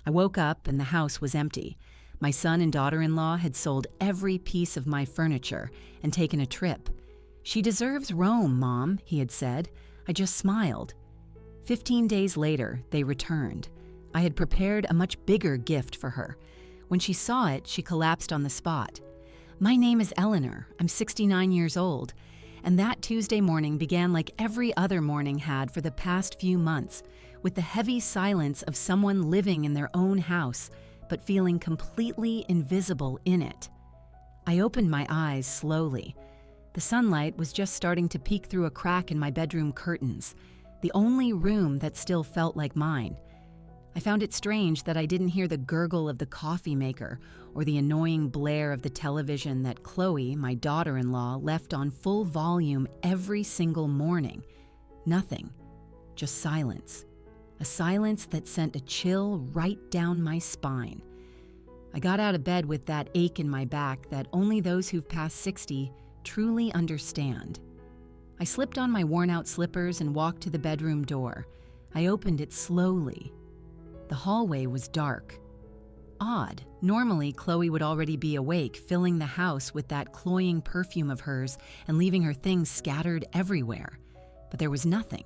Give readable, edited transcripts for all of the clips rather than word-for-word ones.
I woke up and the house was empty. My son and daughter-in-law had sold every piece of my furniture and taken a trip. "She deserves Rome, Mom," he had said. I just smiled. 15 days later, they returned. I had prepared a much bigger gift for her. When she saw it, she collapsed on the spot. "My name is Eleanor. I'm 69 years old." And that Tuesday morning began like every other morning had for the past few months, with the heavy silence of someone living in their own house, but feeling completely invisible in it. I opened my eyes slowly. The sunlight was just starting to peek through a crack in my bedroom curtains, the only room that still felt like mine. I found it strange that I didn't hear the gurgle of the coffee maker or the annoying blare of the television that Chloe, my daughter-in-law, left on full volume every single morning. Nothing. Just silence. A silence that sent a chill right down my spine. I got out of bed with that ache in my back that only those who've passed 60 truly understand. I slipped on my worn-out slippers and walked to the bedroom door. I opened it slowly. The hallway was dark. Odd. Normally, Chloe would already be awake, filling the house with that cloying perfume of hers and leaving her things scattered everywhere. But there was nothing.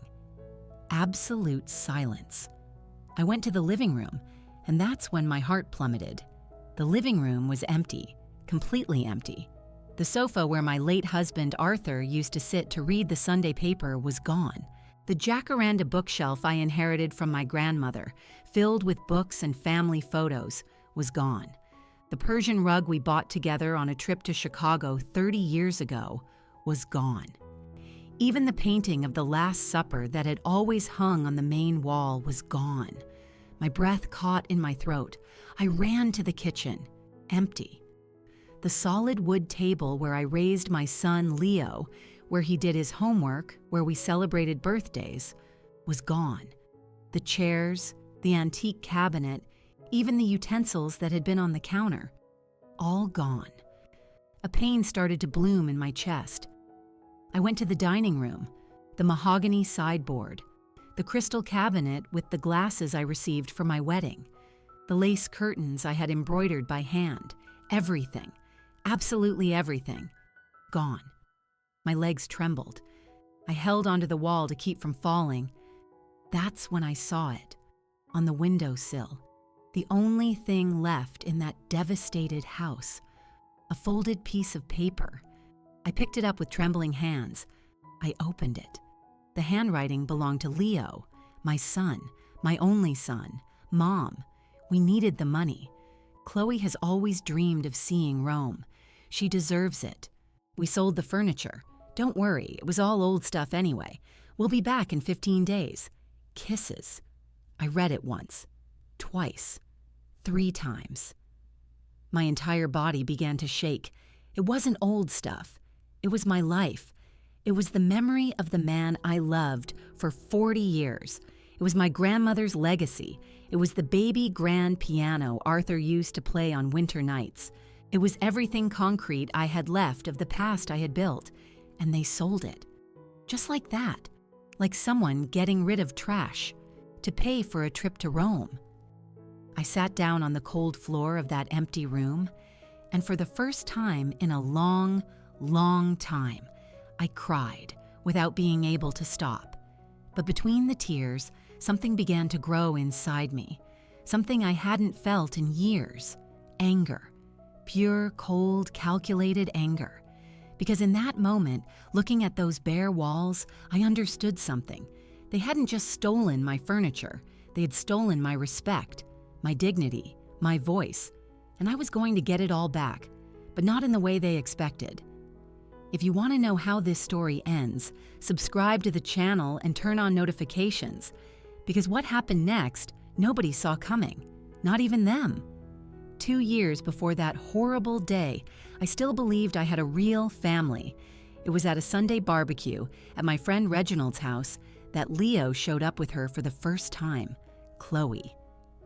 Absolute silence. I went to the living room, and that's when my heart plummeted. The living room was empty, completely empty. The sofa where my late husband Arthur used to sit to read the Sunday paper was gone. The jacaranda bookshelf I inherited from my grandmother, filled with books and family photos, was gone. The Persian rug we bought together on a trip to Chicago 30 years ago was gone. Even the painting of the Last Supper that had always hung on the main wall was gone. My breath caught in my throat. I ran to the kitchen. Empty. The solid wood table where I raised my son Leo, where he did his homework, where we celebrated birthdays, was gone. The chairs, the antique cabinet, even the utensils that had been on the counter, all gone. A pain started to bloom in my chest. I went to the dining room, the mahogany sideboard, the crystal cabinet with the glasses I received for my wedding, the lace curtains I had embroidered by hand, everything, absolutely everything, gone. My legs trembled. I held onto the wall to keep from falling. That's when I saw it, on the windowsill, the only thing left in that devastated house, a folded piece of paper. I picked it up with trembling hands. I opened it. The handwriting belonged to Leo, my son, my only son. "Mom, we needed the money. Chloe has always dreamed of seeing Rome. She deserves it. We sold the furniture. Don't worry, it was all old stuff anyway. We'll be back in 15 days. Kisses." I read it once, twice, 3 times. My entire body began to shake. It wasn't old stuff. It was my life. It was the memory of the man I loved for 40 years. It was my grandmother's legacy. It was the baby grand piano Arthur used to play on winter nights. It was everything concrete I had left of the past I had built. And they sold it. Just like that. Like someone getting rid of trash. To pay for a trip to Rome. I sat down on the cold floor of that empty room, and for the first time in a long, long time, I cried without being able to stop. But between the tears, something began to grow inside me. Something I hadn't felt in years. Anger. Pure, cold, calculated anger. Because in that moment, looking at those bare walls, I understood something. They hadn't just stolen my furniture. They had stolen my respect, my dignity, my voice. And I was going to get it all back, but not in the way they expected. If you want to know how this story ends, subscribe to the channel and turn on notifications. Because what happened next, nobody saw coming. Not even them. 2 years before that horrible day, I still believed I had a real family. It was at a Sunday barbecue at my friend Reginald's house that Leo showed up with her for the first time, Chloe.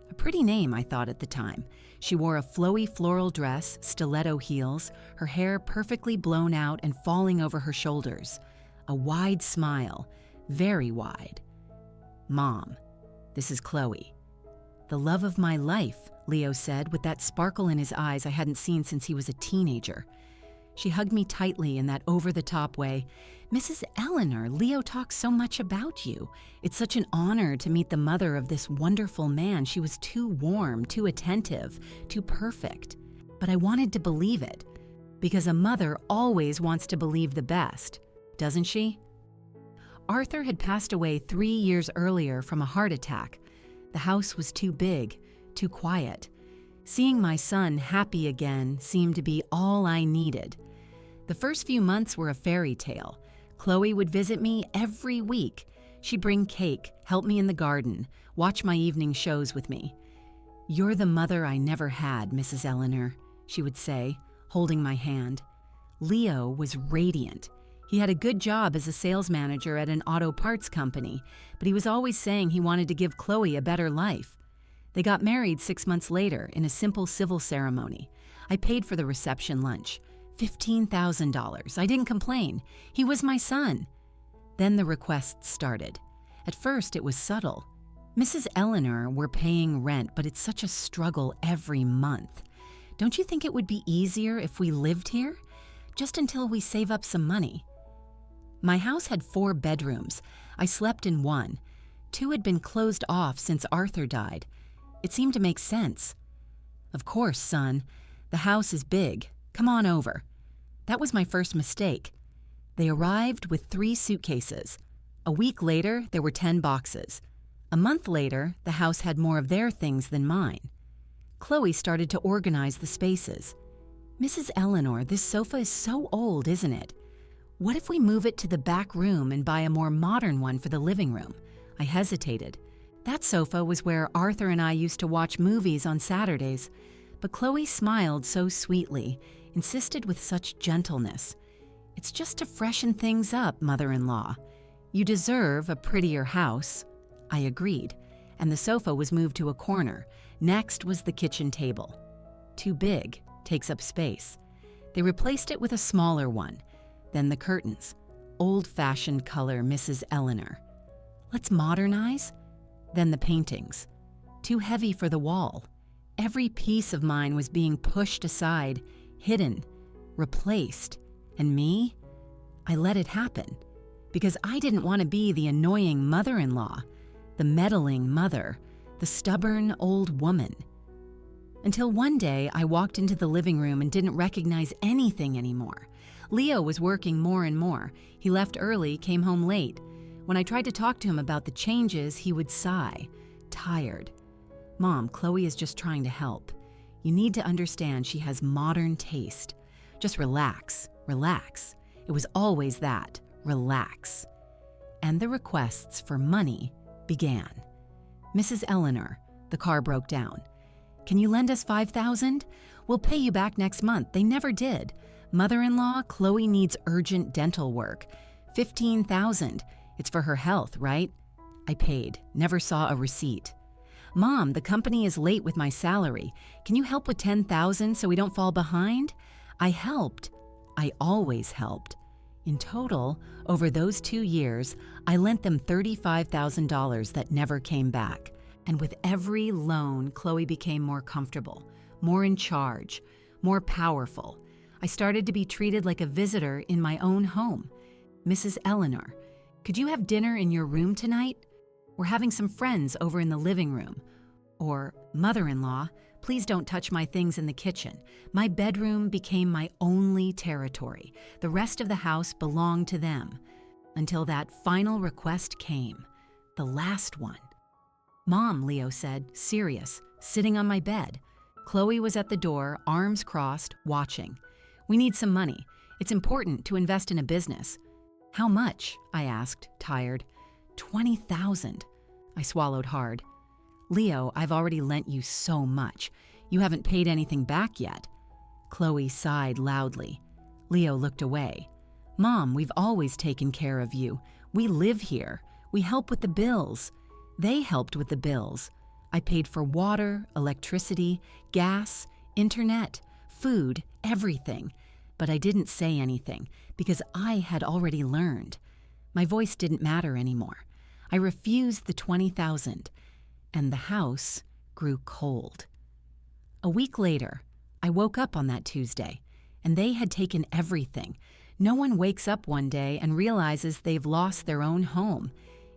A pretty name, I thought at the time. She wore a flowy floral dress, stiletto heels, her hair perfectly blown out and falling over her shoulders. A wide smile, very wide. "Mom, this is Chloe." "The love of my life," Leo said with that sparkle in his eyes I hadn't seen since he was a teenager. She hugged me tightly in that over-the-top way. "Mrs. Eleanor, Leo talks so much about you. It's such an honor to meet the mother of this wonderful man. She was too warm, too attentive, too perfect." But I wanted to believe it, because a mother always wants to believe the best, doesn't she? Arthur had passed away 3 years earlier from a heart attack. The house was too big, too quiet. Seeing my son happy again seemed to be all I needed. The first few months were a fairy tale. Chloe would visit me every week. She'd bring cake, help me in the garden, watch my evening shows with me. "You're the mother I never had, Mrs. Eleanor," she would say, holding my hand. Leo was radiant. He had a good job as a sales manager at an auto parts company, but he was always saying he wanted to give Chloe a better life. They got married 6 months later in a simple civil ceremony. I paid for the reception lunch. $15,000. I didn't complain. He was my son. Then the requests started. At first, it was subtle. "Mrs. Eleanor, we're paying rent, but it's such a struggle every month. Don't you think it would be easier if we lived here? Just until we save up some money." My house had 4 bedrooms. I slept in one. 2 had been closed off since Arthur died. It seemed to make sense. "Of course, son. The house is big. Come on over." That was my first mistake. They arrived with 3 suitcases. A week later, there were 10 boxes. A month later, the house had more of their things than mine. Chloe started to organize the spaces. "Mrs. Eleanor, this sofa is so old, isn't it? What if we move it to the back room and buy a more modern one for the living room?" I hesitated. That sofa was where Arthur and I used to watch movies on Saturdays. But Chloe smiled so sweetly, insisted with such gentleness. "It's just to freshen things up, mother-in-law. You deserve a prettier house." I agreed, and the sofa was moved to a corner. Next was the kitchen table. Too big, takes up space. They replaced it with a smaller one. Then the curtains. Old-fashioned color, Mrs. Eleanor. "Let's modernize?" Then the paintings. Too heavy for the wall. Every piece of mine was being pushed aside, hidden, replaced. And me? I let it happen. Because I didn't want to be the annoying mother-in-law, the meddling mother, the stubborn old woman. Until one day I walked into the living room and didn't recognize anything anymore. Leo was working more and more. He left early, came home late. When I tried to talk to him about the changes, he would sigh, tired. "Mom, Chloe is just trying to help. You need to understand she has modern taste. Just relax, relax." It was always that, relax. And the requests for money began. "Mrs. Eleanor," the car broke down. "Can you lend us $5,000? We'll pay you back next month." They never did. "Mother-in-law, Chloe needs urgent dental work. $15,000. It's for her health, right?" I paid, never saw a receipt. "Mom, the company is late with my salary. Can you help with $10,000 so we don't fall behind?" I helped. I always helped. In total, over those 2 years, I lent them $35,000 that never came back. And with every loan, Chloe became more comfortable, more in charge, more powerful. I started to be treated like a visitor in my own home. "Mrs. Eleanor, could you have dinner in your room tonight? We're having some friends over in the living room." Or, "Mother-in-law, please don't touch my things in the kitchen." My bedroom became my only territory. The rest of the house belonged to them. Until that final request came, the last one. "Mom," Leo said, serious, sitting on my bed. Chloe was at the door, arms crossed, watching. "We need some money. It's important to invest in a business." "How much?" I asked, tired. $20,000. I swallowed hard. "Leo, I've already lent you so much. You haven't paid anything back yet." Chloe sighed loudly. Leo looked away. "Mom, we've always taken care of you. We live here. We help with the bills." They helped with the bills. I paid for water, electricity, gas, internet, food, everything. But I didn't say anything because I had already learned. My voice didn't matter anymore. I refused the $20,000, and the house grew cold. A week later, I woke up on that Tuesday, and they had taken everything. No one wakes up one day and realizes they've lost their own home.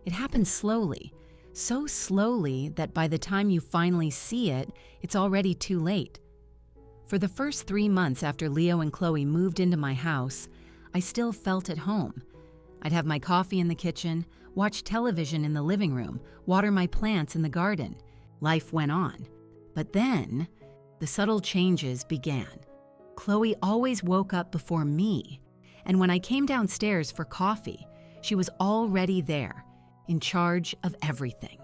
It happens slowly, so slowly that by the time you finally see it, it's already too late. For the first 3 months after Leo and Chloe moved into my house, I still felt at home. I'd have my coffee in the kitchen, watch television in the living room, water my plants in the garden. Life went on. But then, the subtle changes began. Chloe always woke up before me, and when I came downstairs for coffee, she was already there, in charge of everything.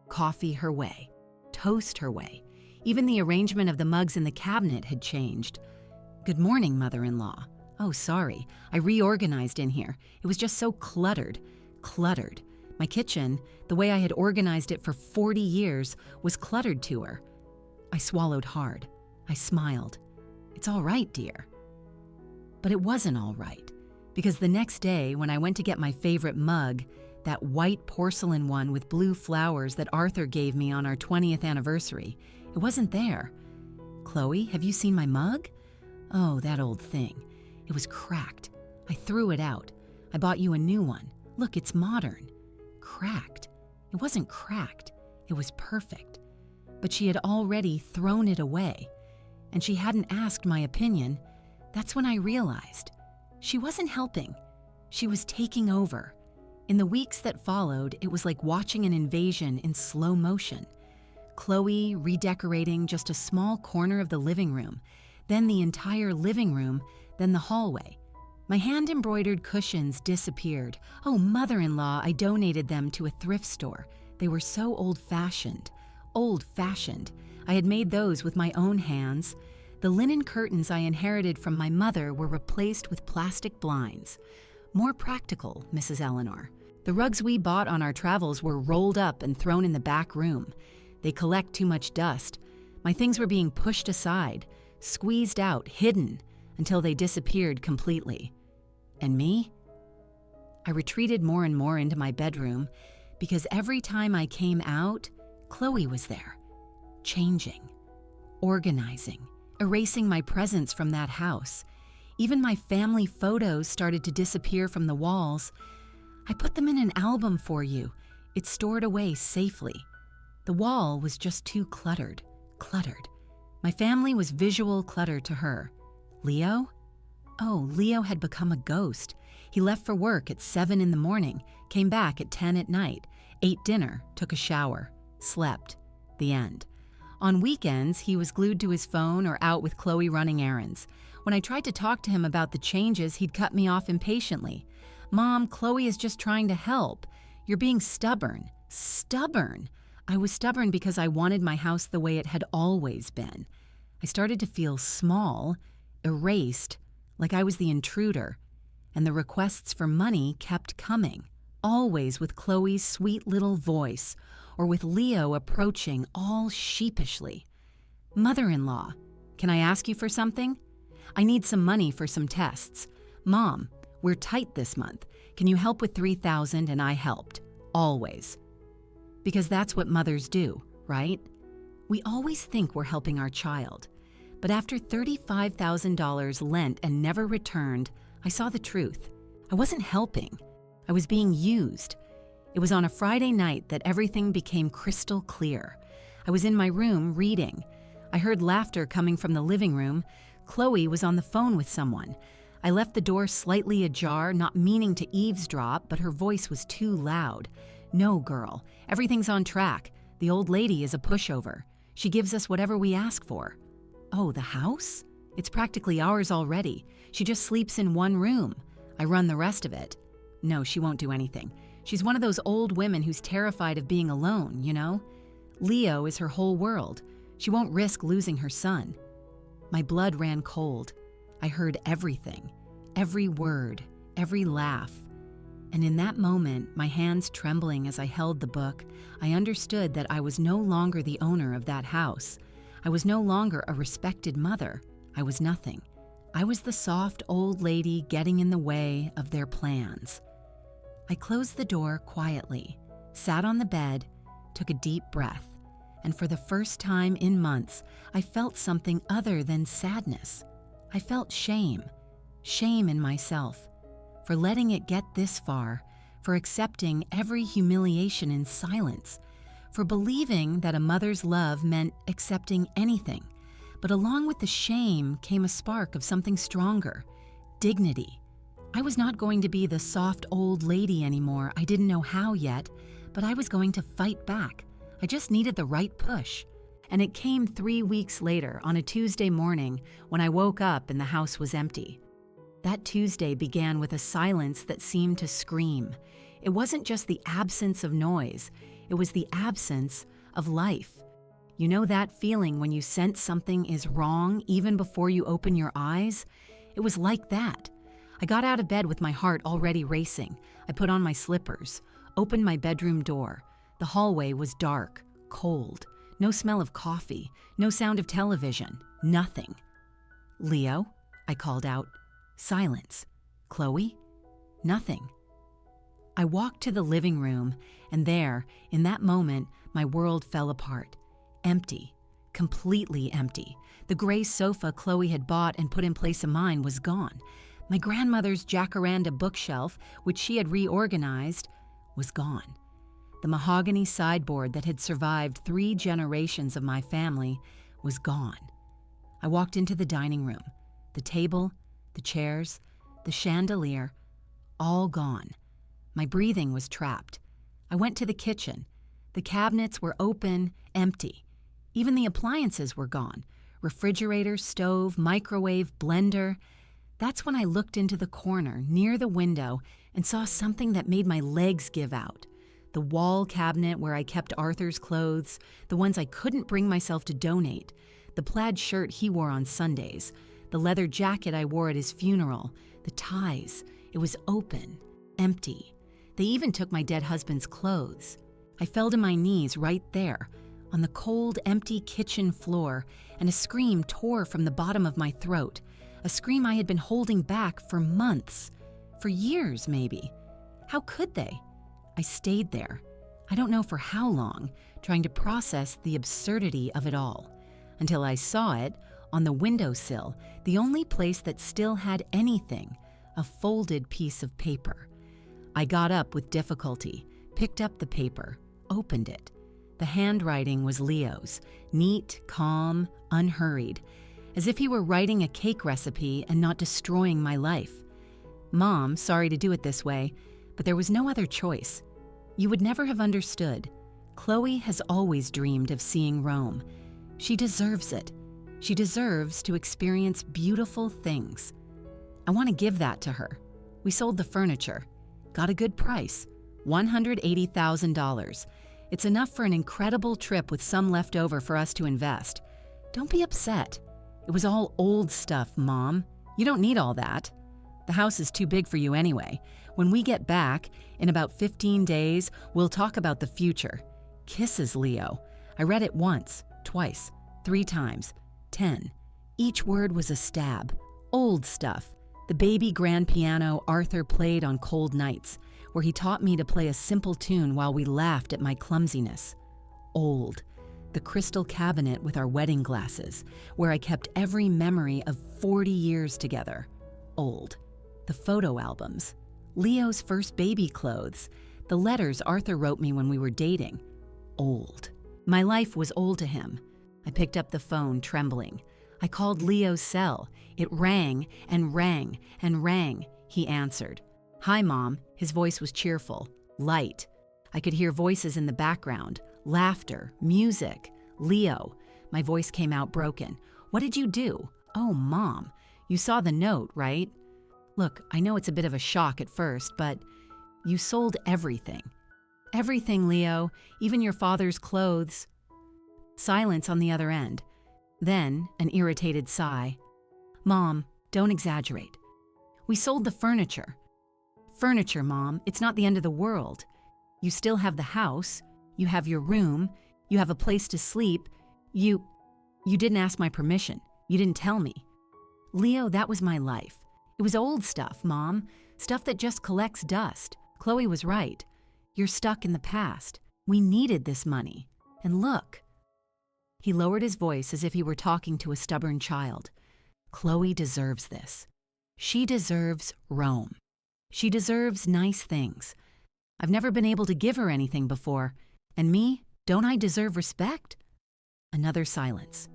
Coffee her way, toast her way. Even the arrangement of the mugs in the cabinet had changed. "Good morning, mother-in-law." "Oh, sorry, I reorganized in here. It was just so cluttered. My kitchen, the way I had organized it for 40 years, was cluttered to her." I swallowed hard. I smiled. "It's all right, dear." But it wasn't all right, because the next day when I went to get my favorite mug, that white porcelain one with blue flowers that Arthur gave me on our 20th anniversary, it wasn't there. "Chloe, have you seen my mug?" "Oh, that old thing. It was cracked. I threw it out. I bought you a new one. Look, it's modern." Cracked. It wasn't cracked. It was perfect. But she had already thrown it away, and she hadn't asked my opinion. That's when I realized she wasn't helping. She was taking over. In the weeks that followed, it was like watching an invasion in slow motion. Chloe redecorating just a small corner of the living room, then the entire living room, then the hallway. My hand-embroidered cushions disappeared. "Oh, mother-in-law, I donated them to a thrift store. They were so old-fashioned. Old-fashioned. I had made those with my own hands. The linen curtains I inherited from my mother were replaced with plastic blinds. More practical, Mrs. Eleanor. The rugs we bought on our travels were rolled up and thrown in the back room. They collect too much dust. My things were being pushed aside, squeezed out, hidden, until they disappeared completely. And me? I retreated more and more into my bedroom because every time I came out, Chloe was there, changing, organizing, erasing my presence from that house. Even my family photos started to disappear from the walls. "I put them in an album for you. It's stored away safely." The wall was just too cluttered. My family was visual clutter to her. Leo? Oh, Leo had become a ghost. He left for work at 7 in the morning, came back at 10 at night, ate dinner, took a shower, slept. The end. On weekends, he was glued to his phone or out with Chloe running errands. When I tried to talk to him about the changes, he'd cut me off impatiently. "Mom, Chloe is just trying to help. You're being stubborn." Stubborn? I was stubborn because I wanted my house the way it had always been. I started to feel small, erased, like I was the intruder, and the requests for money kept coming, always with Chloe's sweet little voice, or with Leo approaching all sheepishly. "Mother-in-law, can I ask you for something? I need some money for some tests. Mom, we're tight this month. Can you help with $3,000?" And I helped, always. Because that's what mothers do, right? We always think we're helping our child. But after $35,000 lent and never returned, I saw the truth. I wasn't helping. I was being used. It was on a Friday night that everything became crystal clear. I was in my room reading. I heard laughter coming from the living room. Chloe was on the phone with someone. I left the door slightly ajar, not meaning to eavesdrop, but her voice was too loud. "No, girl, everything's on track. The old lady is a pushover. She gives us whatever we ask for." "Oh, the house? It's practically ours already. She just sleeps in one room. I run the rest of it." "No, she won't do anything. She's one of those old women who's terrified of being alone, you know? Leo is her whole world. She won't risk losing her son." My blood ran cold. I heard everything, every word, every laugh. And in that moment, my hands trembling as I held the book, I understood that I was no longer the owner of that house. I was no longer a respected mother. I was nothing. I was the soft old lady getting in the way of their plans. I closed the door quietly, sat on the bed, took a deep breath. And for the first time in months, I felt something other than sadness. I felt shame. Shame in myself. For letting it get this far. For accepting every humiliation in silence. For believing that a mother's love meant accepting anything. But along with the shame came a spark of something stronger. Dignity. I was not going to be the soft old lady anymore. I didn't know how yet, but I was going to fight back. I just needed the right push. And it came 3 weeks later on a Tuesday morning when I woke up and the house was empty. That Tuesday began with a silence that seemed to scream. It wasn't just the absence of noise, it was the absence of life. You know that feeling when you sense something is wrong even before you open your eyes? It was like that. I got out of bed with my heart already racing. I put on my slippers, opened my bedroom door. The hallway was dark, cold, no smell of coffee, no sound of television, nothing. "Leo?" I called out. Silence. "Chloe?" Nothing. I walked to the living room, and there, in that moment, my world fell apart. Empty. Completely empty. The gray sofa Chloe had bought and put in place of mine was gone. My grandmother's jacaranda bookshelf, which she had reorganized, was gone. The mahogany sideboard that had survived 3 generations of my family was gone. I walked into the dining room. The table, the chairs, the chandelier, all gone. My breathing was trapped. I went to the kitchen. The cabinets were open, empty. Even the appliances were gone. Refrigerator, stove, microwave, blender. That's when I looked into the corner near the window and saw something that made my legs give out. The wall cabinet where I kept Arthur's clothes, the ones I couldn't bring myself to donate, the plaid shirt he wore on Sundays, the leather jacket I wore at his funeral, the ties. It was open, empty. They even took my dead husband's clothes. I fell to my knees right there, on the cold, empty kitchen floor, and a scream tore from the bottom of my throat, a scream I had been holding back for months, for years maybe. How could they? I stayed there, I don't know for how long, trying to process the absurdity of it all, until I saw it on the windowsill, the only place that still had anything, a folded piece of paper. I got up with difficulty, picked up the paper, opened it. The handwriting was Leo's, neat, calm, unhurried, as if he were writing a cake recipe and not destroying my life. "Mom, sorry to do it this way, but there was no other choice. You would never have understood. Chloe has always dreamed of seeing Rome. She deserves it. She deserves to experience beautiful things. I want to give that to her. We sold the furniture. Got a good price, $180,000. It's enough for an incredible trip with some left over for us to invest. Don't be upset. It was all old stuff, Mom. You don't need all that. The house is too big for you anyway. When we get back, in about 15 days, we'll talk about the future. Kisses, Leo. I read it once, twice, 3 times, 10. Each word was a stab. Old stuff. The baby grand piano Arthur played on cold nights, where he taught me to play a simple tune while we laughed at my clumsiness. Old. The crystal cabinet with our wedding glasses, where I kept every memory of 40 years together. Old. The photo albums. Leo's first baby clothes. The letters Arthur wrote me when we were dating. Old. My life was old to him. I picked up the phone, trembling. I called Leo's cell. It rang and rang and rang. He answered. "Hi, Mom." His voice was cheerful, light. I could hear voices in the background, laughter, music. "Leo." My voice came out broken. "What did you do?" "Oh, Mom. You saw the note, right? Look, I know it's a bit of a shock at first, but you sold everything. Everything, Leo, even your father's clothes." Silence on the other end. Then an irritated sigh. "Mom, don't exaggerate. We sold the furniture." "Furniture, Mom, it's not the end of the world. You still have the house, you have your room, you have a place to sleep. You didn't ask my permission. You didn't tell me." "Leo, that was my life. It was old stuff, Mom, stuff that just collects dust. Chloe was right. You're stuck in the past. We needed this money. And look, He lowered his voice as if he were talking to a stubborn child. Chloe deserves this. She deserves Rome. She deserves nice things. I've never been able to give her anything before. And me, don't I deserve respect? Another silence.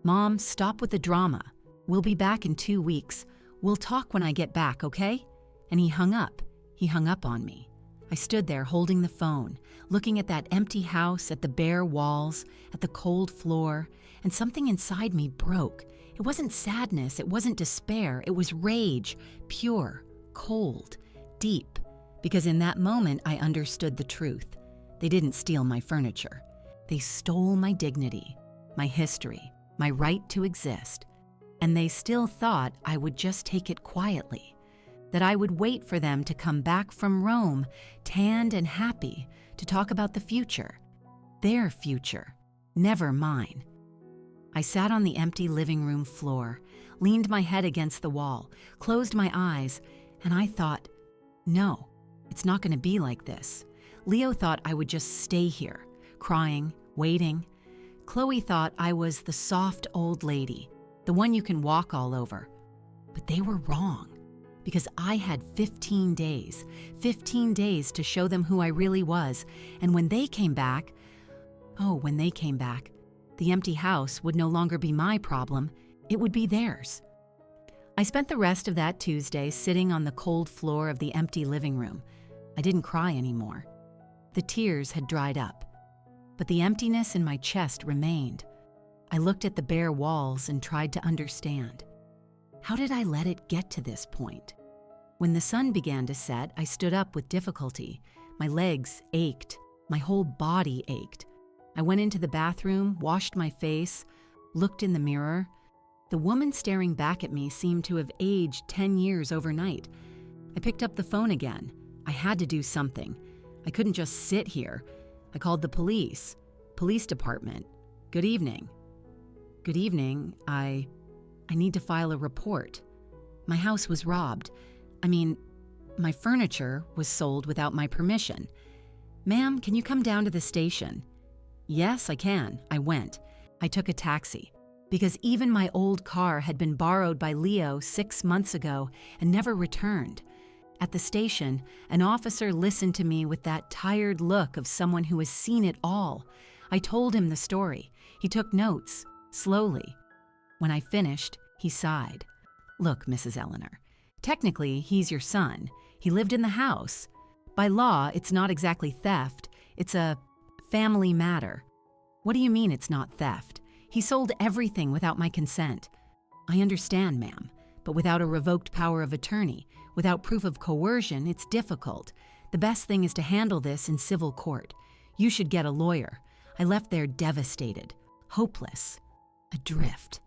Mom, stop with the drama. We'll be back in 2 weeks. We'll talk when I get back, okay? And he hung up. He hung up on me. I stood there holding the phone, looking at that empty house, at the bare walls, at the cold floor, and something inside me broke. It wasn't sadness, it wasn't despair, it was rage, pure, cold, deep, because in that moment I understood the truth. They didn't steal my furniture. They stole my dignity, my history, my right to exist. And they still thought I would just take it quietly, that I would wait for them to come back from Rome, tanned and happy, to talk about the future. Their future, never mine. I sat on the empty living room floor, leaned my head against the wall, closed my eyes, and I thought, no, it's not going to be like this. Leo thought I would just stay here, crying, waiting. Chloe thought I was the soft old lady, the one you can walk all over. But they were wrong, because I had 15 days to show them who I really was. And when they came back, the empty house would no longer be my problem, it would be theirs. I spent the rest of that Tuesday sitting on the cold floor of the empty living room. I didn't cry anymore. The tears had dried up, but the emptiness in my chest remained. I looked at the bare walls and tried to understand. How did I let it get to this point? When the sun began to set, I stood up with difficulty. My legs ached. My whole body ached. I went into the bathroom, washed my face, looked in the mirror. The woman staring back at me seemed to have aged 10 years overnight. I picked up the phone again. I had to do something. I couldn't just sit here. I called the police department. Good evening. Good evening. I need to file a report. My house was robbed. My furniture was sold without my permission. Ma'am, can you come down to the station? Yes, I can. I went. I took a taxi, because even my old car had been borrowed by Leo 6 months ago and never returned. At the station, an officer listened to me with that tired look of someone who has seen it all. I told him the story. He took notes, slowly. When I finished, he sighed. Look, Mrs. Eleanor, technically, he's your son. He lived in the house. By law, it's not exactly theft. It's a family matter. What do you mean it's not theft? He sold everything without my consent. I understand, ma'am, but without a revoked power of attorney, without proof of coercion, it's difficult. The best thing is to handle this in civil court. You should get a lawyer. I left there devastated, hopeless, adrift.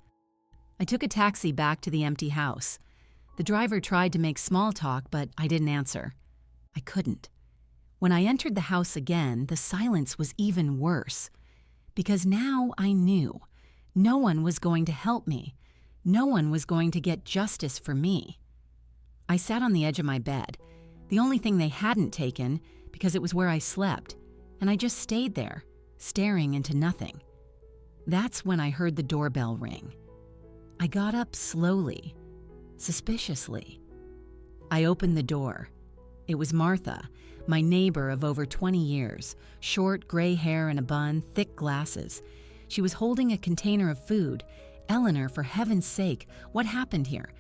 I took a taxi back to the empty house. The driver tried to make small talk, but I didn't answer. I couldn't. When I entered the house again, the silence was even worse. Because now I knew. No one was going to help me. No one was going to get justice for me. I sat on the edge of my bed, the only thing they hadn't taken, because it was where I slept, and I just stayed there, staring into nothing. That's when I heard the doorbell ring. I got up slowly, suspiciously. I opened the door. It was Martha, my neighbor of over 20 years, short gray hair and a bun, thick glasses. She was holding a container of food. Eleanor, for heaven's sake, what happened here?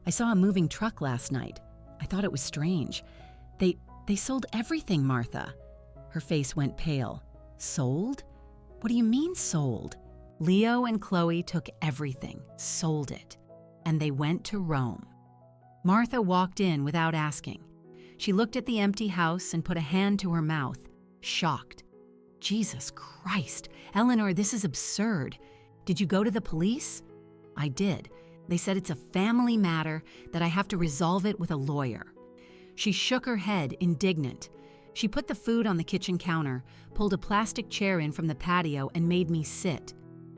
I saw a moving truck last night. I thought it was strange. They sold everything, Martha. Her face went pale. Sold? What do you mean sold? Leo and Chloe took everything, sold it, and they went to Rome. Martha walked in without asking. She looked at the empty house and put a hand to her mouth, shocked. Jesus Christ, Eleanor, this is absurd. Did you go to the police? I did. They said it's a family matter, that I have to resolve it with a lawyer. She shook her head, indignant. She put the food on the kitchen counter, pulled a plastic chair in from the patio, and made me sit.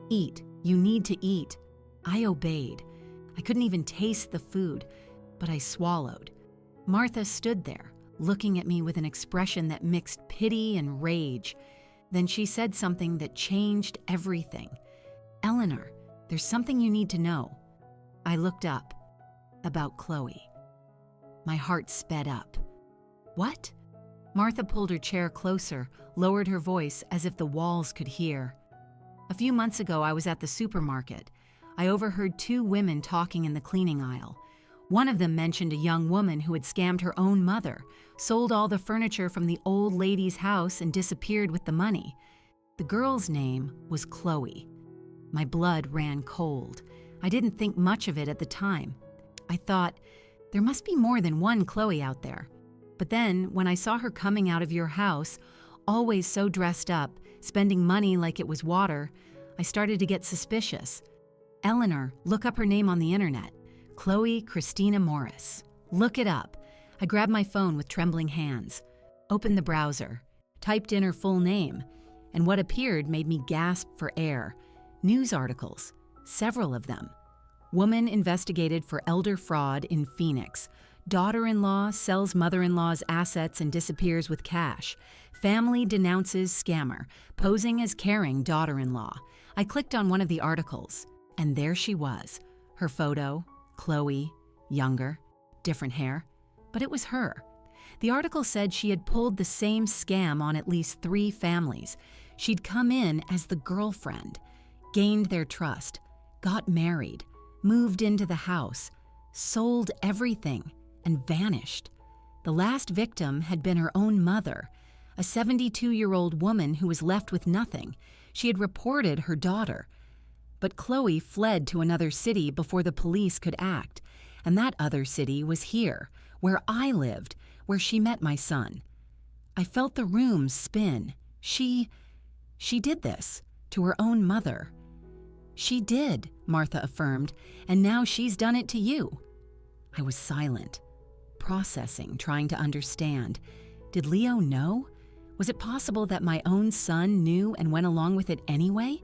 Eat. You need to eat. I obeyed. I couldn't even taste the food, but I swallowed. Martha stood there, looking at me with an expression that mixed pity and rage. Then she said something that changed everything. "Eleanor, there's something you need to know." I looked up. About Chloe. My heart sped up. "What?" Martha pulled her chair closer, lowered her voice as if the walls could hear. "A few months ago, I was at the supermarket. I overheard two women talking in the cleaning aisle. One of them mentioned a young woman who had scammed her own mother, sold all the furniture from the old lady's house, and disappeared with the money. The girl's name was Chloe. My blood ran cold. I didn't think much of it at the time. I thought, there must be more than one Chloe out there. But then, when I saw her coming out of your house, always so dressed up, spending money like it was water, I started to get suspicious. Eleanor, look up her name on the internet. Chloe Christina Morris. Look it up." I grabbed my phone with trembling hands, opened the browser, typed in her full name, and what appeared made me gasp for air. News articles, several of them. Woman investigated for elder fraud in Phoenix. Daughter-in-law sells mother-in-law's assets and disappears with cash. Family denounces scammer, posing as caring daughter-in-law. I clicked on one of the articles, and there she was. Her photo, Chloe, younger, different hair, but it was her. The article said she had pulled the same scam on at least 3 families. She'd come in as the girlfriend, gained their trust, got married, moved into the house, sold everything, and vanished. The last victim had been her own mother, a 72-year-old woman who was left with nothing. She had reported her daughter. But Chloe fled to another city before the police could act, and that other city was here, where I lived, where she met my son. I felt the room spin. She did this to her own mother. "She did," Martha affirmed, "and now she's done it to you." I was silent, processing, trying to understand. Did Leo know? Was it possible that my own son knew and went along with it anyway?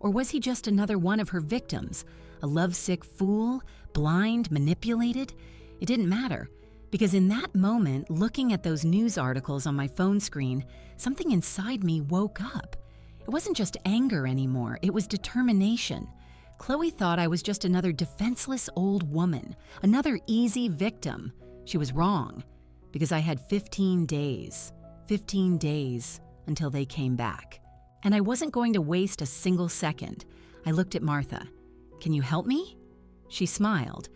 Or was he just another one of her victims, a lovesick fool, blind, manipulated? It didn't matter, because in that moment, looking at those news articles on my phone screen, something inside me woke up. It wasn't just anger anymore, it was determination. Chloe thought I was just another defenseless old woman, another easy victim. She was wrong, because I had 15 days until they came back. And I wasn't going to waste a single second. I looked at Martha. "Can you help me?" She smiled,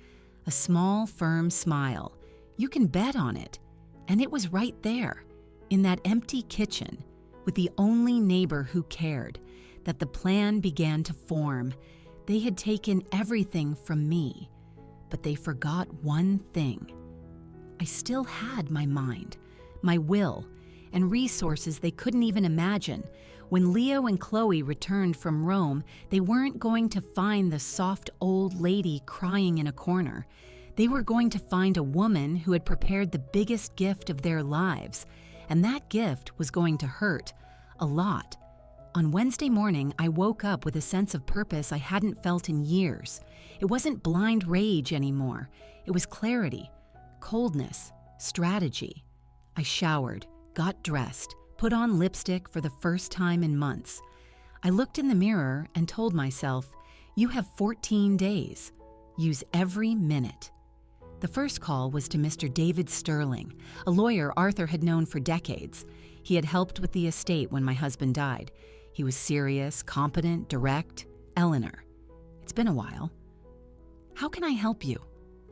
a small, firm smile. You can bet on it. And it was right there, in that empty kitchen, with the only neighbor who cared, that the plan began to form. They had taken everything from me, but they forgot one thing. I still had my mind, my will, and resources they couldn't even imagine. When Leo and Chloe returned from Rome, they weren't going to find the soft old lady crying in a corner. They were going to find a woman who had prepared the biggest gift of their lives, and that gift was going to hurt, a lot. On Wednesday morning, I woke up with a sense of purpose I hadn't felt in years. It wasn't blind rage anymore. It was clarity, coldness, strategy. I showered, got dressed, put on lipstick for the first time in months. I looked in the mirror and told myself, you have 14 days. Use every minute. The first call was to Mr. David Sterling, a lawyer Arthur had known for decades. He had helped with the estate when my husband died. He was serious, competent, direct. Eleanor. It's been a while. How can I help you?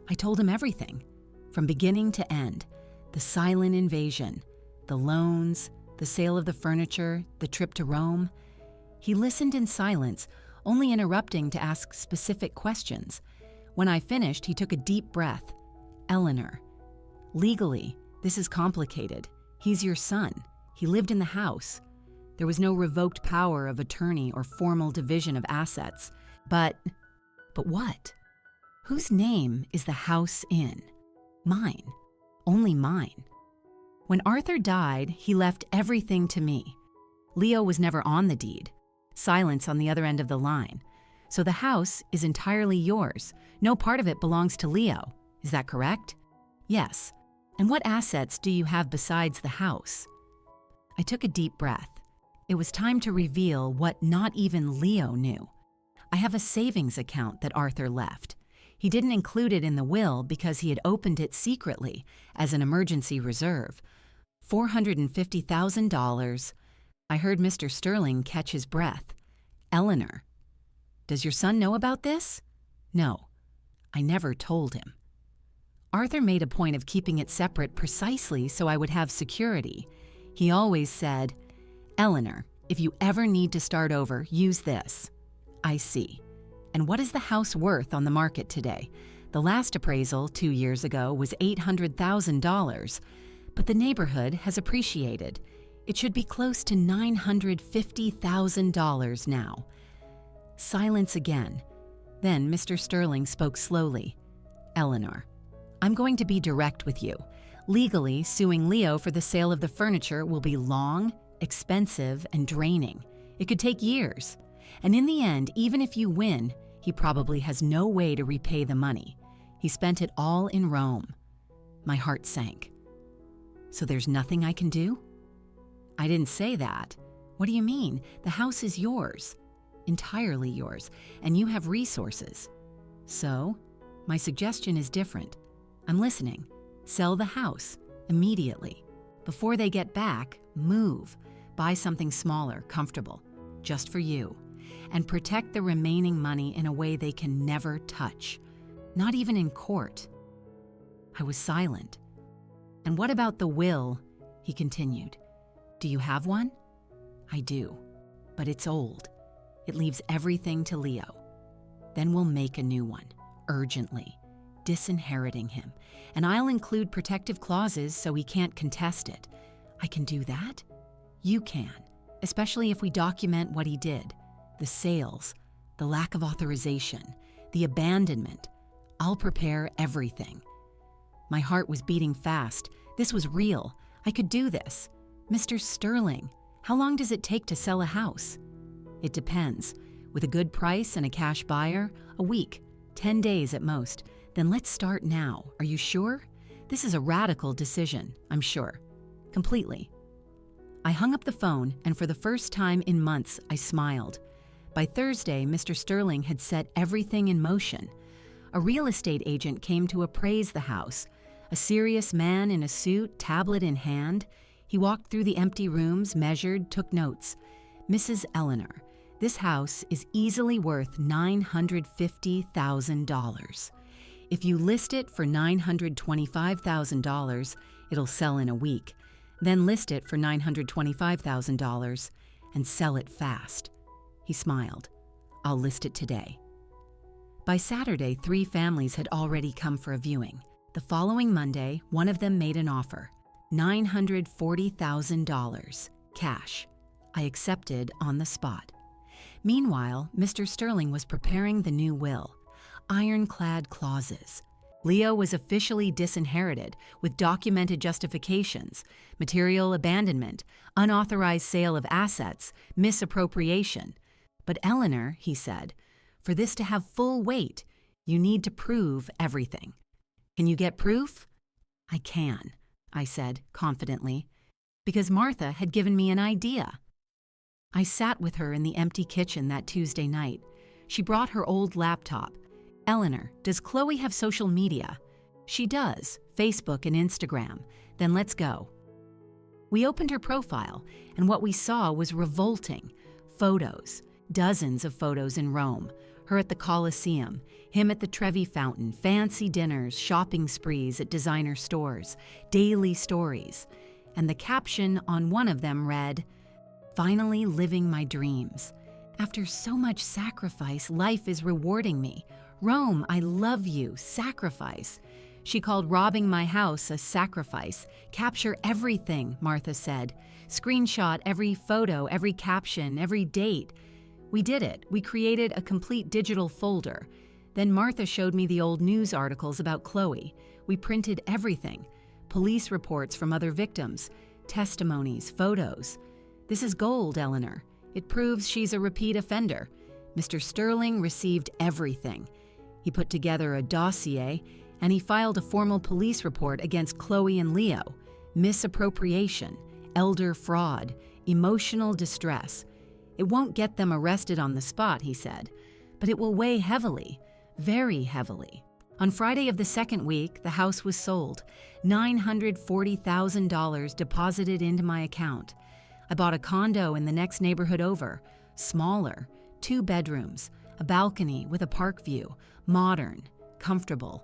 I told him everything, from beginning to end. The silent invasion, the loans, the sale of the furniture, the trip to Rome. He listened in silence, only interrupting to ask specific questions. When I finished, he took a deep breath. Eleanor. Legally, this is complicated. He's your son. He lived in the house. There was no revoked power of attorney or formal division of assets. But what? Whose name is the house in? Mine. Only mine. When Arthur died, he left everything to me. Leo was never on the deed. Silence on the other end of the line. So the house is entirely yours. No part of it belongs to Leo. Is that correct? Yes. And what assets do you have besides the house? I took a deep breath. It was time to reveal what not even Leo knew. I have a savings account that Arthur left. He didn't include it in the will because he had opened it secretly as an emergency reserve. $450,000. I heard Mr. Sterling catch his breath. Eleanor. Does your son know about this? No. I never told him. Arthur made a point of keeping it separate precisely so I would have security. He always said, Eleanor, if you ever need to start over, use this. I see. And what is the house worth on the market today? The last appraisal 2 years ago was $800,000, but the neighborhood has appreciated. It should be close to $950,000 now. Silence again. Then Mr. Sterling spoke slowly. Eleanor, I'm going to be direct with you. Legally, suing Leo for the sale of the furniture will be long, expensive, and draining. It could take years. And in the end, even if you win, he probably has no way to repay the money. He spent it all in Rome. My heart sank. So there's nothing I can do? I didn't say that. What do you mean? The house is yours. Entirely yours, and you have resources. So, my suggestion is different. I'm listening. Sell the house, immediately. Before they get back, move. Buy something smaller, comfortable, just for you. And protect the remaining money in a way they can never touch. Not even in court. I was silent. And what about the will? He continued. Do you have one? I do, but it's old. It leaves everything to Leo. Then we'll make a new one, urgently, disinheriting him, and I'll include protective clauses so he can't contest it. I can do that? You can, especially if we document what he did, the sales, the lack of authorization, the abandonment. I'll prepare everything. My heart was beating fast. This was real. I could do this. Mr. Sterling, how long does it take to sell a house? It depends. With a good price and a cash buyer, a week, 10 days at most. Then let's start now. Are you sure? This is a radical decision, I'm sure. Completely. I hung up the phone, and for the first time in months, I smiled. By Thursday, Mr. Sterling had set everything in motion. A real estate agent came to appraise the house. A serious man in a suit, tablet in hand. He walked through the empty rooms, measured, took notes. Mrs. Eleanor, this house is easily worth $950,000. If you list it for $925,000, it'll sell in a week. Then list it for $925,000 and sell it fast. He smiled. I'll list it today. By Saturday, 3 families had already come for a viewing. The following Monday, one of them made an offer. $940,000, cash. I accepted on the spot. Meanwhile, Mr. Sterling was preparing the new will. Ironclad clauses. Leo was officially disinherited with documented justifications, material abandonment, unauthorized sale of assets, misappropriation. But Eleanor, he said, for this to have full weight, you need to prove everything. Can you get proof? I can, I said confidently, because Martha had given me an idea. I sat with her in the empty kitchen that Tuesday night. She brought her old laptop. Eleanor, does Chloe have social media? She does, Facebook and Instagram. Then let's go. We opened her profile, and what we saw was revolting. Photos, dozens of photos in Rome, her at the Colosseum, him at the Trevi Fountain, fancy dinners, shopping sprees at designer stores, daily stories. And the caption on one of them read, "Finally living my dreams. After so much sacrifice, life is rewarding me. Rome, I love you. Sacrifice." She called robbing my house a sacrifice. Capture everything, Martha said. Screenshot every photo, every caption, every date. We did it. We created a complete digital folder. Then Martha showed me the old news articles about Chloe. We printed everything. Police reports from other victims, testimonies, photos. This is gold, Eleanor. It proves she's a repeat offender. Mr. Sterling received everything. He put together a dossier, and he filed a formal police report against Chloe and Leo. Misappropriation, elder fraud, emotional distress. It won't get them arrested on the spot, he said, but it will weigh heavily, very heavily. On Friday of the second week, the house was sold. $940,000 deposited into my account. I bought a condo in the next neighborhood over, smaller, 2 bedrooms, a balcony with a park view, modern, comfortable.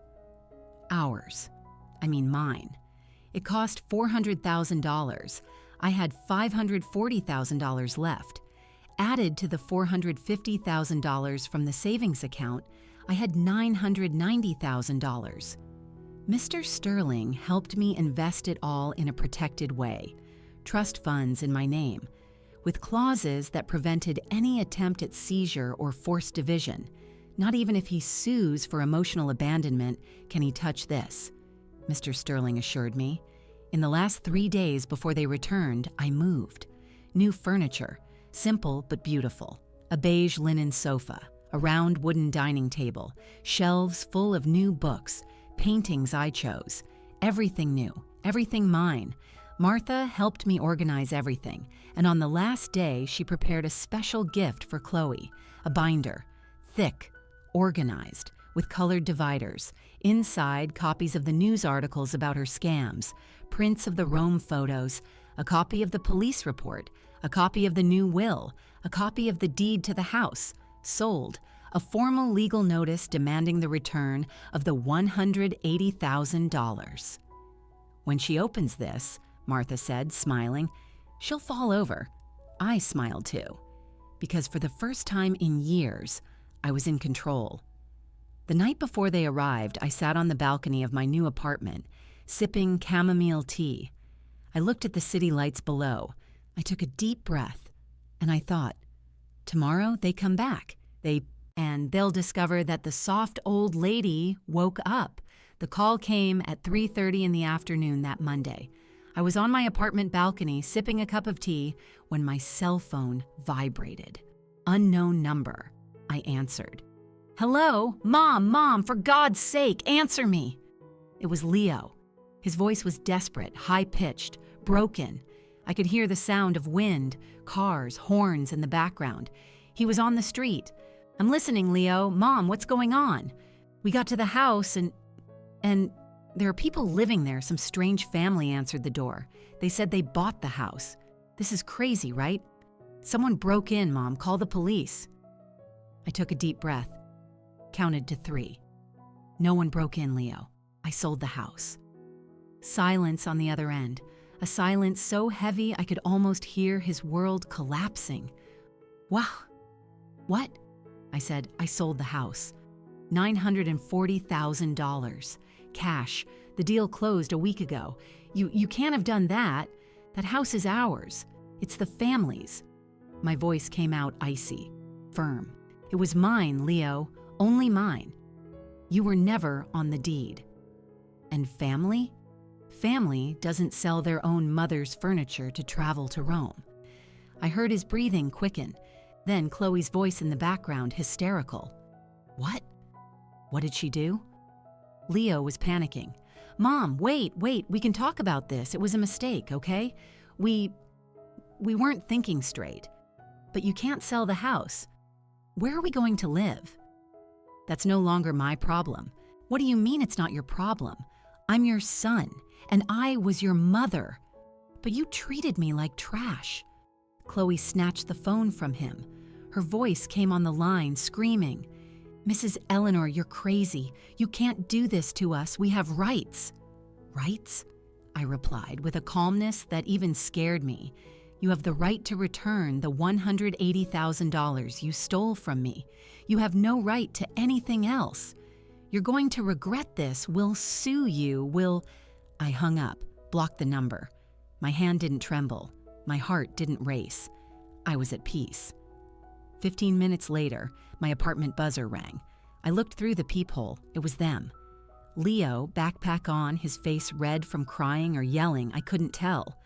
Ours. I mean mine. It cost $400,000. I had $540,000 left. Added to the $450,000 from the savings account, I had $990,000. Mr. Sterling helped me invest it all in a protected way, trust funds in my name, with clauses that prevented any attempt at seizure or forced division. Not even if he sues for emotional abandonment can he touch this, Mr. Sterling assured me. In the last 3 days before they returned, I moved. New furniture, simple but beautiful. A beige linen sofa, a round wooden dining table, shelves full of new books, paintings I chose. Everything new, everything mine. Martha helped me organize everything, and on the last day she prepared a special gift for Chloe, a binder, thick, organized, with colored dividers. Inside, copies of the news articles about her scams, prints of the Rome photos, a copy of the police report, a copy of the new will, a copy of the deed to the house, sold, a formal legal notice demanding the return of the $180,000. When she opens this, Martha said, smiling, she'll fall over. I smiled too, because for the first time in years, I was in control. The night before they arrived, I sat on the balcony of my new apartment, sipping chamomile tea. I looked at the city lights below. I took a deep breath, and I thought, tomorrow they come back. And they'll discover that the soft old lady woke up. The call came at 3:30 in the afternoon that Monday. I was on my apartment balcony sipping a cup of tea when my cell phone vibrated. Unknown number. I answered. Hello? Mom, for God's sake, answer me. It was Leo. His voice was desperate, high-pitched, broken. I could hear the sound of wind, cars, horns in the background. He was on the street. I'm listening, Leo. Mom, what's going on? We got to the house and there are people living there. Some strange family answered the door. They said they bought the house. This is crazy, right? Someone broke in, Mom. Call the police. I took a deep breath, counted to 3. No one broke in, Leo. I sold the house. Silence on the other end, a silence so heavy I could almost hear his world collapsing. Wow. What? I said, I sold the house. $940,000. Cash. The deal closed a week ago. You can't have done that. That house is ours. It's the family's. My voice came out icy, firm. It was mine, Leo. Only mine. You were never on the deed. And family? Family doesn't sell their own mother's furniture to travel to Rome. I heard his breathing quicken. Then Chloe's voice in the background, hysterical. What? What did she do? Leo was panicking. Mom, wait, we can talk about this. It was a mistake, okay? We weren't thinking straight. But you can't sell the house. Where are we going to live? That's no longer my problem. What do you mean it's not your problem? I'm your son, and I was your mother. But you treated me like trash. Chloe snatched the phone from him. Her voice came on the line, screaming, Mrs. Eleanor, you're crazy. You can't do this to us. We have rights. Rights? I replied with a calmness that even scared me. You have the right to return the $180,000 you stole from me. You have no right to anything else. You're going to regret this. We'll sue you. I hung up, blocked the number. My hand didn't tremble. My heart didn't race. I was at peace. 15 minutes later, my apartment buzzer rang. I looked through the peephole. It was them. Leo, backpack on, his face red from crying or yelling, I couldn't tell.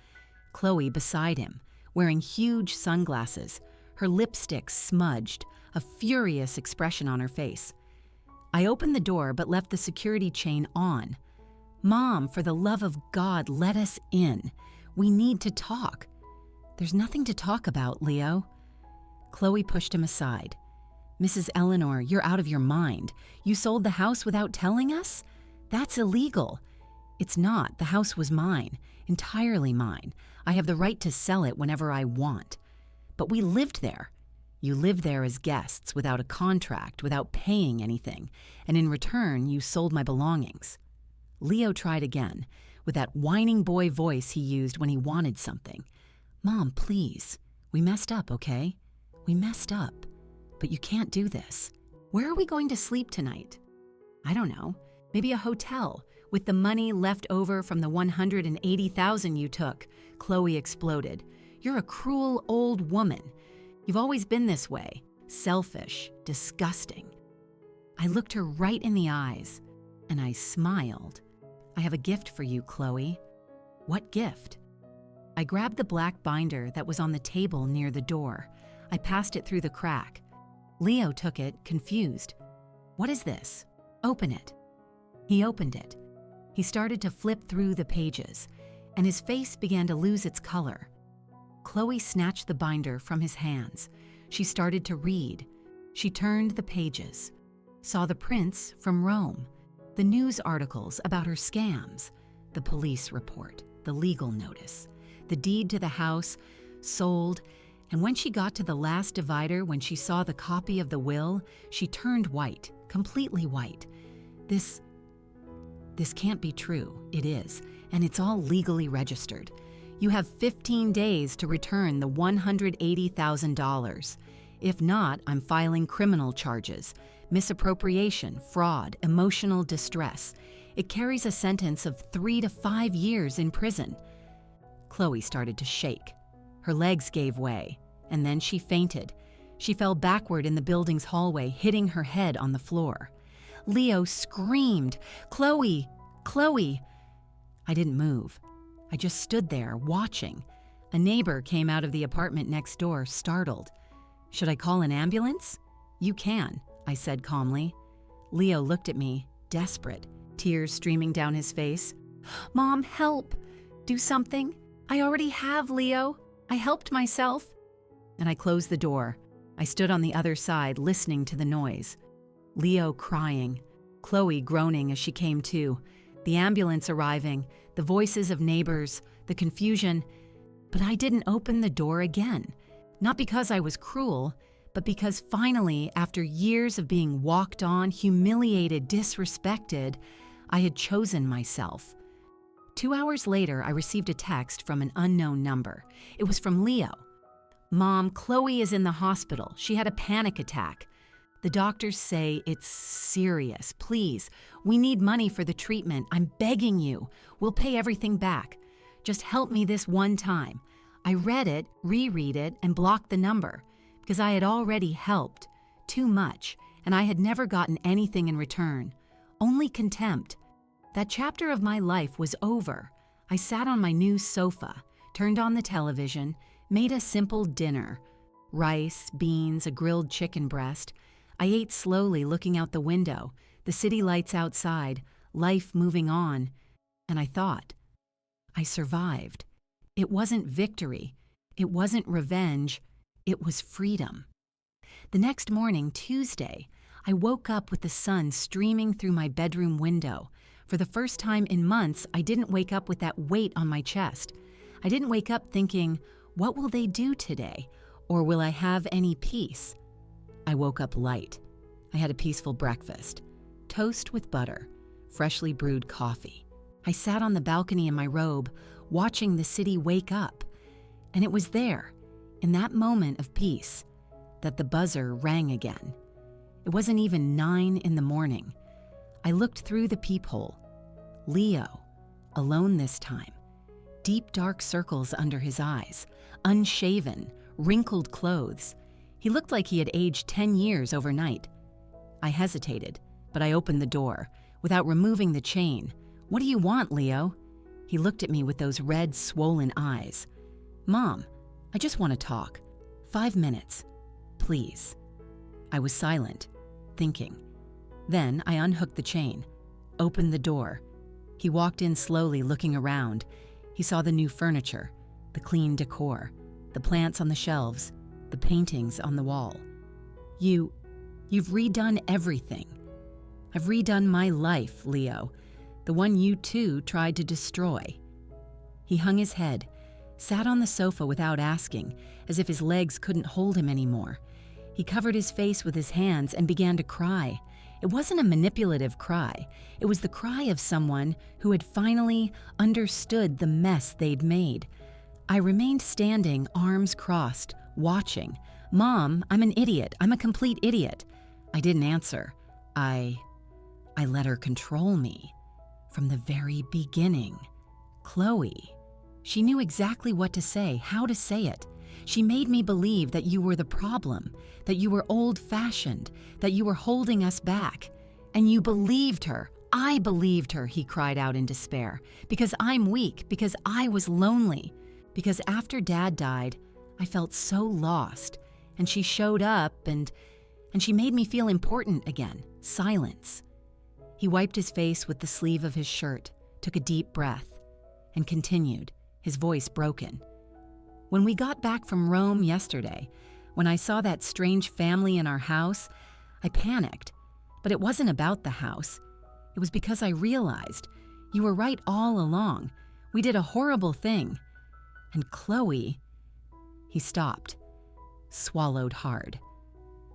Chloe beside him, wearing huge sunglasses, her lipstick smudged, a furious expression on her face. I opened the door but left the security chain on. Mom, for the love of God, let us in. We need to talk. There's nothing to talk about, Leo. Chloe pushed him aside. Mrs. Eleanor, you're out of your mind. You sold the house without telling us? That's illegal. It's not. The house was mine, entirely mine. I have the right to sell it whenever I want. But we lived there. You lived there as guests, without a contract, without paying anything, and in return, you sold my belongings. Leo tried again, with that whining boy voice he used when he wanted something. Mom, please. We messed up, okay? We messed up. But you can't do this. Where are we going to sleep tonight? I don't know. Maybe a hotel, with the money left over from the $180,000 you took. Chloe exploded. You're a cruel old woman. You've always been this way. Selfish, disgusting. I looked her right in the eyes, and I smiled. I have a gift for you, Chloe. What gift? I grabbed the black binder that was on the table near the door. I passed it through the crack. Leo took it, confused. What is this? Open it. He opened it. He started to flip through the pages, and his face began to lose its color. Chloe snatched the binder from his hands. She started to read. She turned the pages, saw the prints from Rome, the news articles about her scams, the police report, the legal notice, the deed to the house, sold, and when she got to the last divider, when she saw the copy of the will, she turned white, completely white. This can't be true. It is, and it's all legally registered. You have 15 days to return the $180,000. If not, I'm filing criminal charges, misappropriation, fraud, emotional distress. It carries a sentence of 3 to 5 years in prison. Chloe started to shake. Her legs gave way, and then she fainted. She fell backward in the building's hallway, hitting her head on the floor. Leo screamed, "Chloe! Chloe!" I didn't move. I just stood there, watching. A neighbor came out of the apartment next door, startled. "Should I call an ambulance?" "You can," I said calmly. Leo looked at me, desperate, tears streaming down his face. "Mom, help! Do something. I already have, Leo. I helped myself." And I closed the door. I stood on the other side, listening to the noise. Leo crying, Chloe groaning as she came to, the ambulance arriving, the voices of neighbors, the confusion. But I didn't open the door again. Not because I was cruel, but because finally, after years of being walked on, humiliated, disrespected, I had chosen myself. 2 hours later, I received a text from an unknown number. It was from Leo. "Mom, Chloe is in the hospital. She had a panic attack. The doctors say it's serious. Please, we need money for the treatment. I'm begging you. We'll pay everything back. Just help me this one time." I read it, reread it, and blocked the number because I had already helped. Too much, and I had never gotten anything in return. Only contempt. That chapter of my life was over. I sat on my new sofa, turned on the television, made a simple dinner. Rice, beans, a grilled chicken breast. I ate slowly, looking out the window, the city lights outside, life moving on. And I thought, I survived. It wasn't victory. It wasn't revenge. It was freedom. The next morning, Tuesday, I woke up with the sun streaming through my bedroom window. For the first time in months, I didn't wake up with that weight on my chest. I didn't wake up thinking, what will they do today? Or will I have any peace? I woke up light. I had a peaceful breakfast. Toast with butter, freshly brewed coffee. I sat on the balcony in my robe, watching the city wake up. And it was there, in that moment of peace, that the buzzer rang again. It wasn't even 9 in the morning. I looked through the peephole. Leo, alone this time. Deep dark circles under his eyes, unshaven, wrinkled clothes. He looked like he had aged 10 years overnight. I hesitated, but I opened the door, without removing the chain. "What do you want, Leo?" He looked at me with those red, swollen eyes. "Mom, I just want to talk. 5 minutes. Please." I was silent, thinking. Then I unhooked the chain, opened the door. He walked in slowly, looking around. He saw the new furniture, the clean decor, the plants on the shelves, the paintings on the wall. You've redone everything. I've redone my life, Leo, the one you too tried to destroy." He hung his head, sat on the sofa without asking, as if his legs couldn't hold him anymore. He covered his face with his hands and began to cry. It wasn't a manipulative cry. It was the cry of someone who had finally understood the mess they'd made. I remained standing, arms crossed, watching. "Mom, I'm an idiot. I'm a complete idiot." I didn't answer. I let her control me. From the very beginning. Chloe. She knew exactly what to say, how to say it. She made me believe that you were the problem, that you were old-fashioned, that you were holding us back. And you believed her. I believed her, he cried out in despair. Because I'm weak, because I was lonely. Because after Dad died, I felt so lost. And she showed up and she made me feel important again. Silence. He wiped his face with the sleeve of his shirt, took a deep breath, and continued, his voice broken. "When we got back from Rome yesterday, when I saw that strange family in our house, I panicked. But it wasn't about the house. It was because I realized you were right all along. We did a horrible thing. And Chloe..." He stopped, swallowed hard.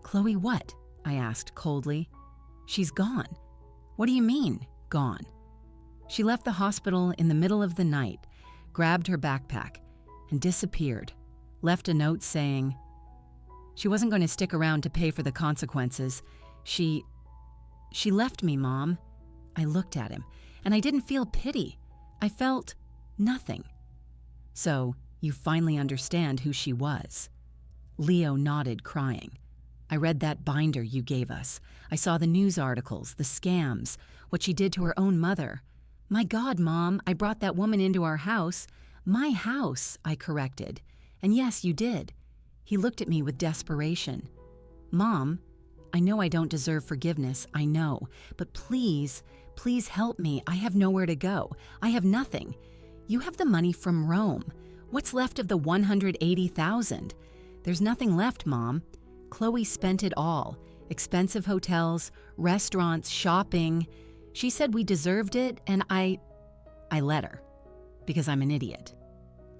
"Chloe what?" I asked coldly. "She's gone." "What do you mean, gone?" "She left the hospital in the middle of the night, grabbed her backpack, and disappeared. Left a note saying she wasn't going to stick around to pay for the consequences. She left me, Mom." I looked at him, and I didn't feel pity. I felt nothing. "So, you finally understand who she was." Leo nodded, crying. "I read that binder you gave us. I saw the news articles, the scams, what she did to her own mother. My God, Mom, I brought that woman into our house. My house," I corrected. "And yes, you did." He looked at me with desperation. "Mom, I know I don't deserve forgiveness, I know. But please, please help me. I have nowhere to go. I have nothing. You have the money from Rome. What's left of the $180,000? There's nothing left, Mom. Chloe spent it all. Expensive hotels, restaurants, shopping. She said we deserved it, and I let her. Because I'm an idiot."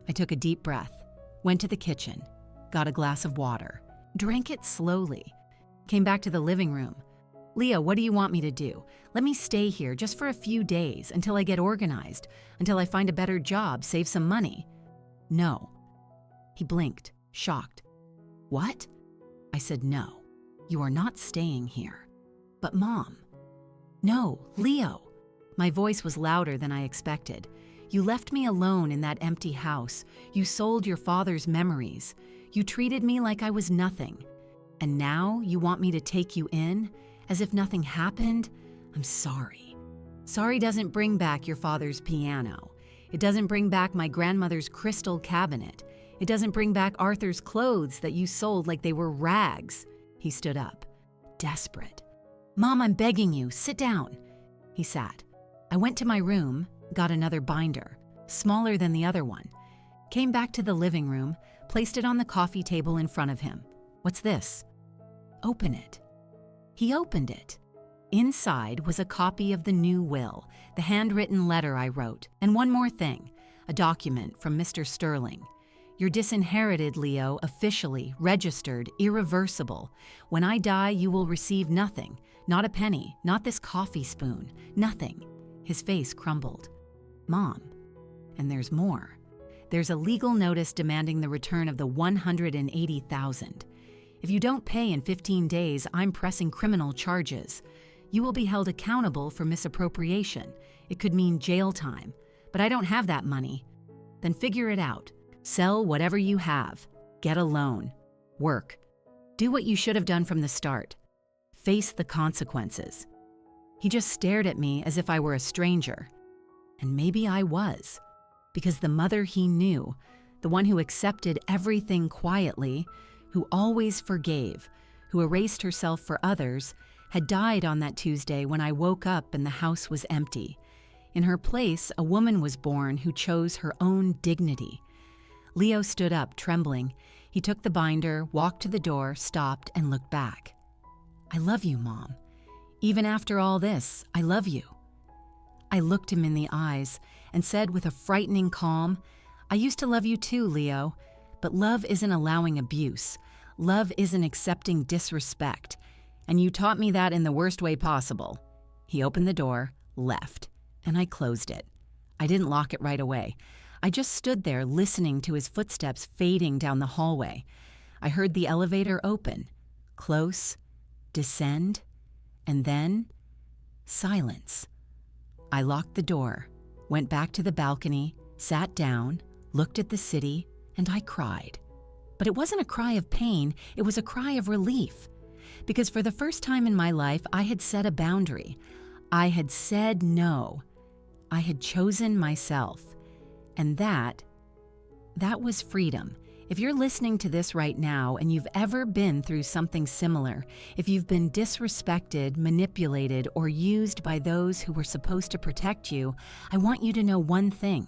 I took a deep breath, went to the kitchen, got a glass of water, drank it slowly, came back to the living room. "Leo, what do you want me to do? Let me stay here just for a few days until I get organized, until I find a better job, save some money." "No." He blinked, shocked. "What?" I said, "No, you are not staying here." "But Mom." "No, Leo." My voice was louder than I expected. "You left me alone in that empty house. You sold your father's memories. You treated me like I was nothing. And now you want me to take you in, as if nothing happened? I'm sorry. Sorry doesn't bring back your father's piano. It doesn't bring back my grandmother's crystal cabinet. It doesn't bring back Arthur's clothes that you sold like they were rags." He stood up, desperate. "Mom, I'm begging you, sit down." He sat. I went to my room, got another binder, smaller than the other one, came back to the living room, placed it on the coffee table in front of him. "What's this?" "Open it." He opened it. Inside was a copy of the new will, the handwritten letter I wrote, and one more thing, a document from Mr. Sterling. "You're disinherited, Leo, officially, registered, irreversible. When I die, you will receive nothing, not a penny, not this coffee spoon, nothing." His face crumbled. "Mom, and there's more. There's a legal notice demanding the return of the $180,000. If you don't pay in 15 days, I'm pressing criminal charges. You will be held accountable for misappropriation. It could mean jail time, but I don't have that money. Then figure it out. Sell whatever you have. Get a loan. Work. Do what you should have done from the start. Face the consequences." He just stared at me as if I were a stranger. And maybe I was. Because the mother he knew, the one who accepted everything quietly, who always forgave, who erased herself for others, had died on that Tuesday when I woke up and the house was empty. In her place, a woman was born who chose her own dignity. Leo stood up, trembling. He took the binder, walked to the door, stopped, and looked back. "I love you, Mom. Even after all this, I love you." I looked him in the eyes and said with a frightening calm, "I used to love you too, Leo, but love isn't allowing abuse. Love isn't accepting disrespect. And you taught me that in the worst way possible." He opened the door, left, and I closed it. I didn't lock it right away. I just stood there listening to his footsteps fading down the hallway. I heard the elevator open, close, descend, and then silence. I locked the door, went back to the balcony, sat down, looked at the city, and I cried. But it wasn't a cry of pain, it was a cry of relief. Because for the first time in my life, I had set a boundary. I had said no. I had chosen myself. And that was freedom. If you're listening to this right now and you've ever been through something similar, if you've been disrespected, manipulated, or used by those who were supposed to protect you, I want you to know one thing.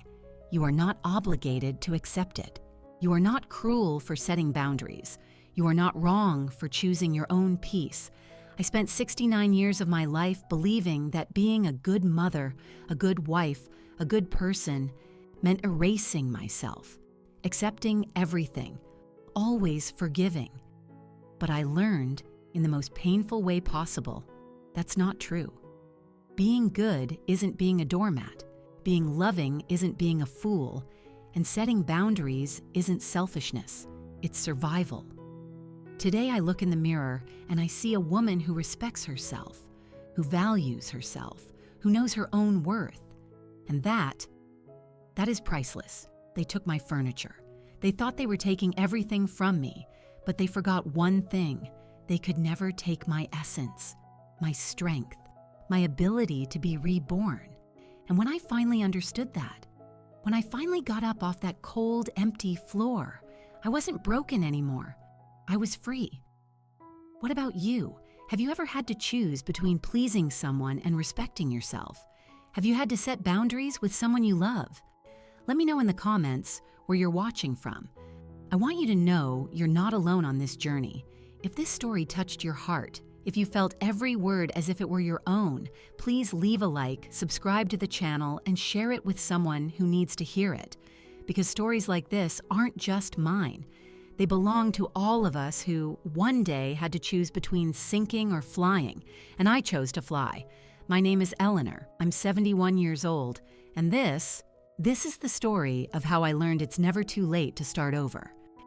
You are not obligated to accept it. You are not cruel for setting boundaries. You are not wrong for choosing your own peace. I spent 69 years of my life believing that being a good mother, a good wife, a good person meant erasing myself, accepting everything, always forgiving. But I learned, in the most painful way possible, that's not true. Being good isn't being a doormat. Being loving isn't being a fool. And setting boundaries isn't selfishness. It's survival. Today I look in the mirror and I see a woman who respects herself, who values herself, who knows her own worth. And that is priceless. They took my furniture. They thought they were taking everything from me, but they forgot one thing. They could never take my essence, my strength, my ability to be reborn. And when I finally understood that, when I finally got up off that cold, empty floor, I wasn't broken anymore. I was free. What about you? Have you ever had to choose between pleasing someone and respecting yourself? Have you had to set boundaries with someone you love? Let me know in the comments where you're watching from. I want you to know you're not alone on this journey. If this story touched your heart, if you felt every word as if it were your own, please leave a like, subscribe to the channel, and share it with someone who needs to hear it. Because stories like this aren't just mine. They belong to all of us who one day had to choose between sinking or flying, and I chose to fly. My name is Eleanor. I'm 71 years old, and this is the story of how I learned it's never too late to start over.